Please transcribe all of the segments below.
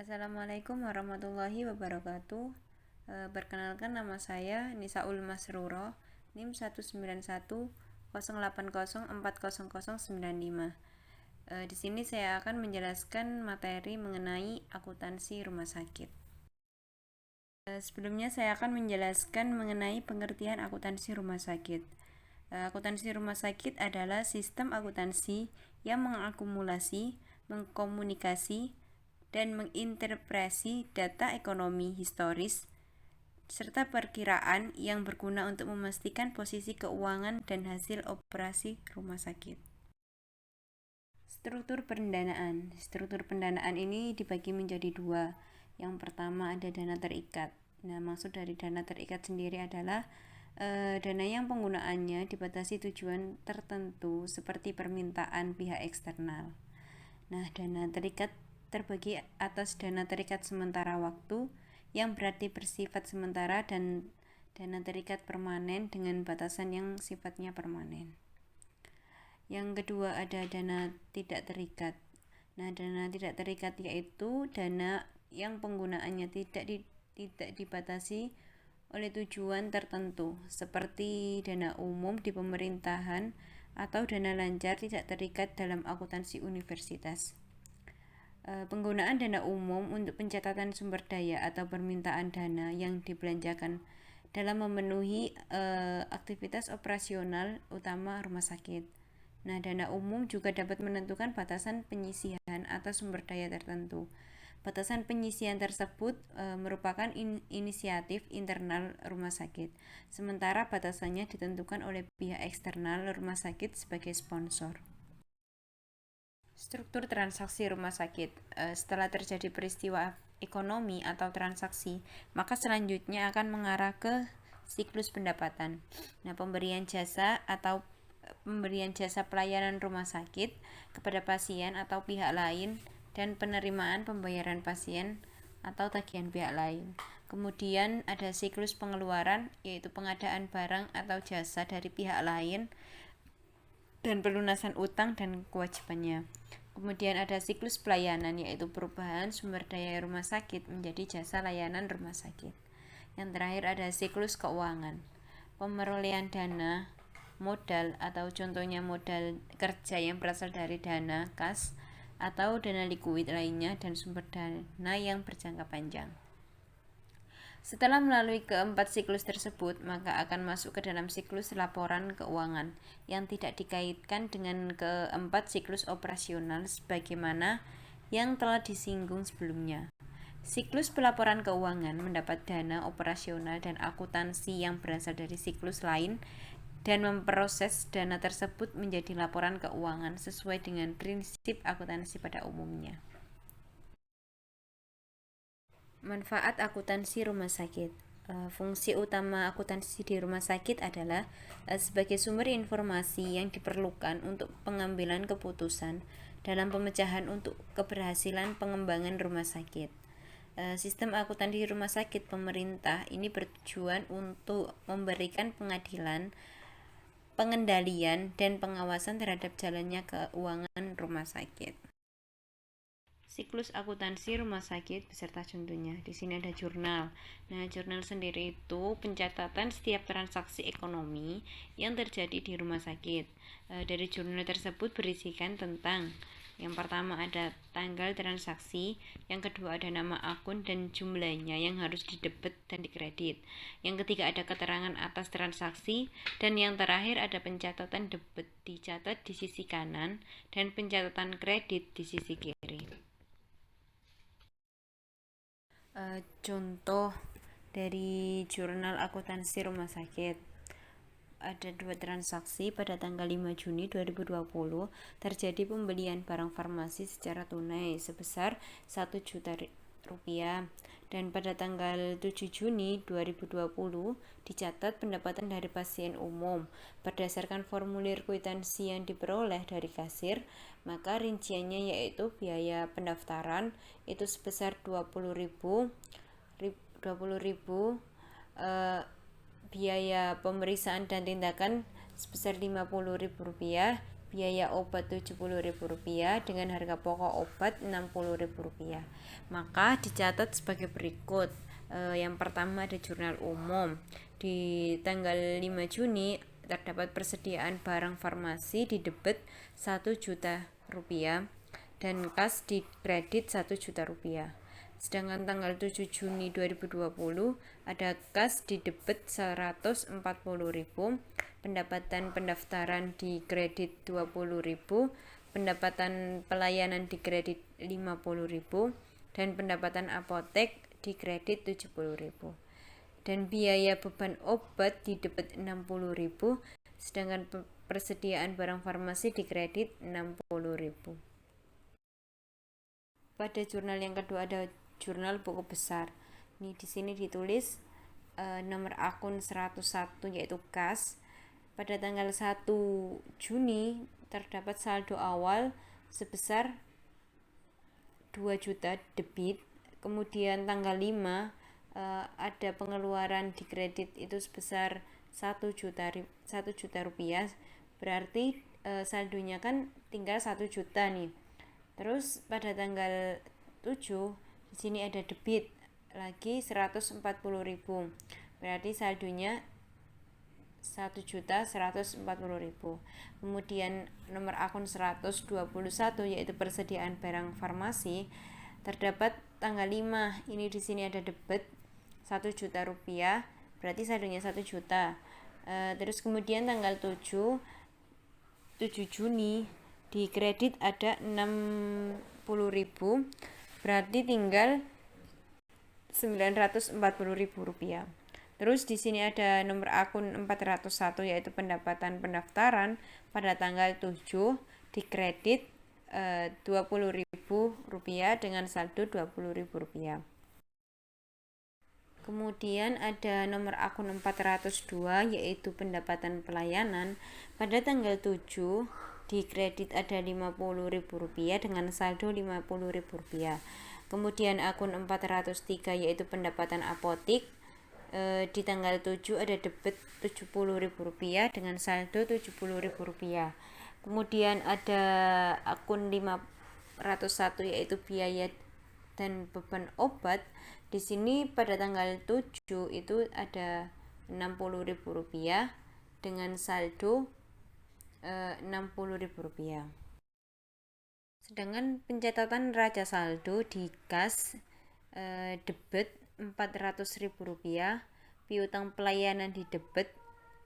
Assalamualaikum warahmatullahi wabarakatuh. Perkenalkan, nama saya Nisaul Masruro, NIM 19108040095. Di sini saya akan menjelaskan materi mengenai akuntansi rumah sakit. Sebelumnya saya akan menjelaskan mengenai pengertian akuntansi rumah sakit. Akuntansi rumah sakit adalah sistem akuntansi yang mengakumulasi, mengkomunikasi, dan menginterpretasi data ekonomi historis serta perkiraan yang berguna untuk memastikan posisi keuangan dan hasil operasi rumah sakit. Struktur pendanaan ini dibagi menjadi dua. Yang pertama ada dana terikat. Maksud dari dana terikat sendiri adalah dana yang penggunaannya dibatasi tujuan tertentu seperti permintaan pihak eksternal. Dana terikat terbagi atas dana terikat sementara waktu yang berarti bersifat sementara dan dana terikat permanen dengan batasan yang sifatnya permanen. Yang kedua ada dana tidak terikat. Dana tidak terikat yaitu dana yang penggunaannya tidak dibatasi oleh tujuan tertentu seperti dana umum di pemerintahan atau dana lancar tidak terikat dalam akuntansi universitas. Penggunaan dana umum untuk pencatatan sumber daya atau permintaan dana yang dibelanjakan dalam memenuhi aktivitas operasional utama rumah sakit. Dana umum juga dapat menentukan batasan penyisihan atas sumber daya tertentu. Batasan penyisihan tersebut merupakan inisiatif internal rumah sakit, sementara batasannya ditentukan oleh pihak eksternal rumah sakit sebagai sponsor. Struktur transaksi rumah sakit. Setelah terjadi peristiwa ekonomi atau transaksi, maka selanjutnya akan mengarah ke siklus pendapatan. Pemberian jasa pelayanan rumah sakit kepada pasien atau pihak lain dan penerimaan pembayaran pasien atau tagihan pihak lain. Kemudian ada siklus pengeluaran, yaitu pengadaan barang atau jasa dari pihak lain dan pelunasan utang dan kewajibannya. Kemudian ada siklus pelayanan, yaitu perubahan sumber daya rumah sakit menjadi jasa layanan rumah sakit. Yang terakhir ada siklus keuangan, pemerolehan dana, modal atau contohnya modal kerja yang berasal dari dana kas atau dana likuid lainnya dan sumber dana yang berjangka panjang. Setelah melalui keempat siklus tersebut, maka akan masuk ke dalam siklus laporan keuangan yang tidak dikaitkan dengan keempat siklus operasional sebagaimana yang telah disinggung sebelumnya. Siklus pelaporan keuangan mendapat dana operasional dan akuntansi yang berasal dari siklus lain dan memproses dana tersebut menjadi laporan keuangan sesuai dengan prinsip akuntansi pada umumnya. Manfaat akuntansi rumah sakit. Fungsi utama akuntansi di rumah sakit adalah sebagai sumber informasi yang diperlukan untuk pengambilan keputusan dalam pemecahan untuk keberhasilan pengembangan rumah sakit. Sistem akuntansi rumah sakit pemerintah ini bertujuan untuk memberikan pengadilan, pengendalian, dan pengawasan terhadap jalannya keuangan rumah sakit. Siklus akuntansi rumah sakit beserta contohnya. Di sini ada jurnal. Jurnal sendiri itu pencatatan setiap transaksi ekonomi yang terjadi di rumah sakit. Dari jurnal tersebut berisikan tentang yang pertama ada tanggal transaksi, yang kedua ada nama akun dan jumlahnya yang harus didebet dan dikredit. Yang ketiga ada keterangan atas transaksi, dan yang terakhir ada pencatatan debet dicatat di sisi kanan dan pencatatan kredit di sisi kiri. Contoh dari jurnal akuntansi rumah sakit. Ada dua transaksi pada tanggal 5 Juni 2020 terjadi pembelian barang farmasi secara tunai sebesar 1 juta rupiah, dan pada tanggal 7 Juni 2020 dicatat pendapatan dari pasien umum berdasarkan formulir kwitansi yang diperoleh dari kasir, maka rinciannya yaitu biaya pendaftaran itu sebesar 20.000, biaya pemeriksaan dan tindakan sebesar Rp50.000, biaya obat Rp70.000 dengan harga pokok obat Rp60.000. Maka dicatat sebagai berikut. Yang pertama ada jurnal umum. Di tanggal 5 Juni terdapat persediaan barang farmasi di debit Rp1.000.000 dan kas di kredit Rp1.000.000. Sedangkan tanggal 7 Juni 2020 ada kas di debit Rp140.000, pendapatan pendaftaran di kredit Rp20.000, pendapatan pelayanan di kredit Rp50.000, dan pendapatan apotek di kredit Rp70.000. Dan biaya beban obat di debit Rp60.000, sedangkan persediaan barang farmasi di kredit Rp60.000. Pada jurnal yang kedua ada jurnal buku besar. Ini di sini ditulis nomor akun 101 yaitu kas. Pada tanggal 1 Juni terdapat saldo awal sebesar 2 juta debit. Kemudian tanggal 5 ada pengeluaran di kredit itu sebesar 1 juta rupiah. Berarti saldonya kan tinggal 1 juta nih. Terus pada tanggal 7 di sini ada debit lagi 140.000. Berarti saldonya 1.140.000. Kemudian nomor akun 121 yaitu persediaan barang farmasi terdapat tanggal 5. Ini di sini ada debit 1 juta rupiah. Berarti saldonya 1 juta. Terus kemudian tanggal 7 Juni di kredit ada 60.000, berarti tinggal 940.000 rupiah. Terus di sini ada nomor akun 401 yaitu pendapatan pendaftaran pada tanggal 7 di kredit 20.000 rupiah dengan saldo 20.000 rupiah. Kemudian ada nomor akun 402 yaitu pendapatan pelayanan pada tanggal 7 di kredit ada Rp50.000 dengan saldo Rp50.000. Kemudian akun 403 yaitu pendapatan apotik, di tanggal 7 ada debit Rp70.000 dengan saldo Rp70.000. Kemudian ada akun 501 yaitu biaya dan beban obat. Di sini pada tanggal 7 itu ada Rp60.000 dengan saldo Rp60.000. Sedangkan pencatatan raca saldo di kas debit Rp400.000, piutang pelayanan di debit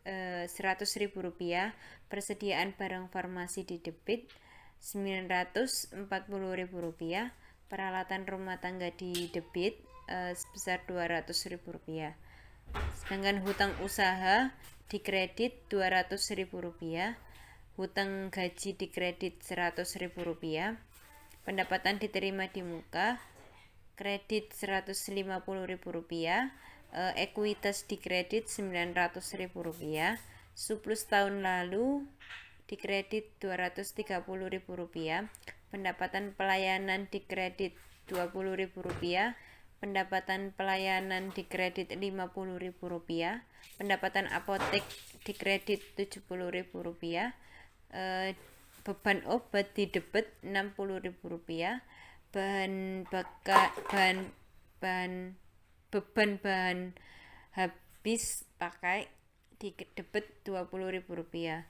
Rp100.000, persediaan barang farmasi di debit Rp940.000, peralatan rumah tangga di debit sebesar Rp200.000. Sedangkan hutang usaha di kredit Rp200.000, hutang gaji di kredit Rp100.000, pendapatan diterima di muka kredit Rp150.000, ekuitas di kredit Rp900.000, surplus tahun lalu di kredit Rp230.000, pendapatan pelayanan di kredit Rp20.000, pendapatan pelayanan di kredit Rp50.000, pendapatan apotek di kredit Rp70.000, beban obat di debit Rp60.000, beban bahan habis pakai di debit Rp20.000.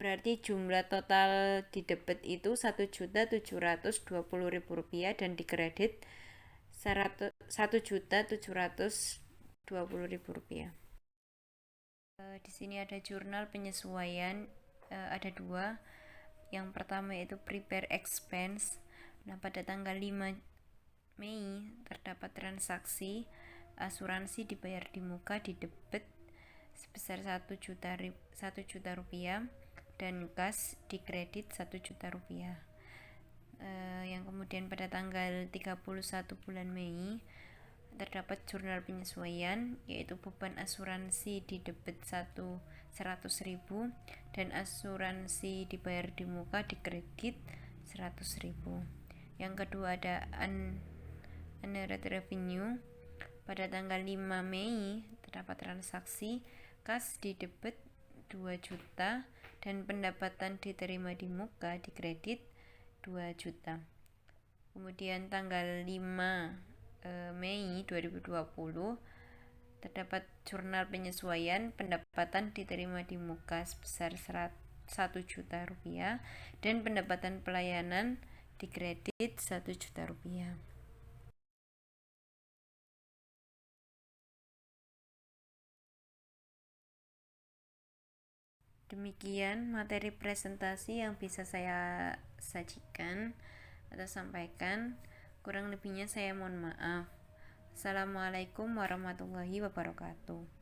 Berarti jumlah total di debit itu Rp1.720.000 dan di kredit Rp1.720.000. Di sini ada jurnal penyesuaian, ada 2. Yang pertama yaitu prepare expense. Nah, pada tanggal 5 Mei terdapat transaksi asuransi dibayar di muka di debit sebesar 1 juta rupiah dan kas di kredit 1 juta rupiah. Yang kemudian pada tanggal 31 bulan Mei terdapat jurnal penyesuaian yaitu beban asuransi di debit 100.000 dan asuransi dibayar di muka di kredit 100.000. Yang kedua ada unearned revenue. Pada tanggal 5 Mei terdapat transaksi kas di debit 2 juta dan pendapatan diterima di muka dikredit 2 juta. Kemudian tanggal 5 Mei 2020 terdapat jurnal penyesuaian pendapatan diterima di muka sebesar 1 juta rupiah dan pendapatan pelayanan dikredit 1 juta rupiah. Demikian materi presentasi yang bisa saya sajikan atau sampaikan. Kurang lebihnya saya mohon maaf. Assalamualaikum warahmatullahi wabarakatuh.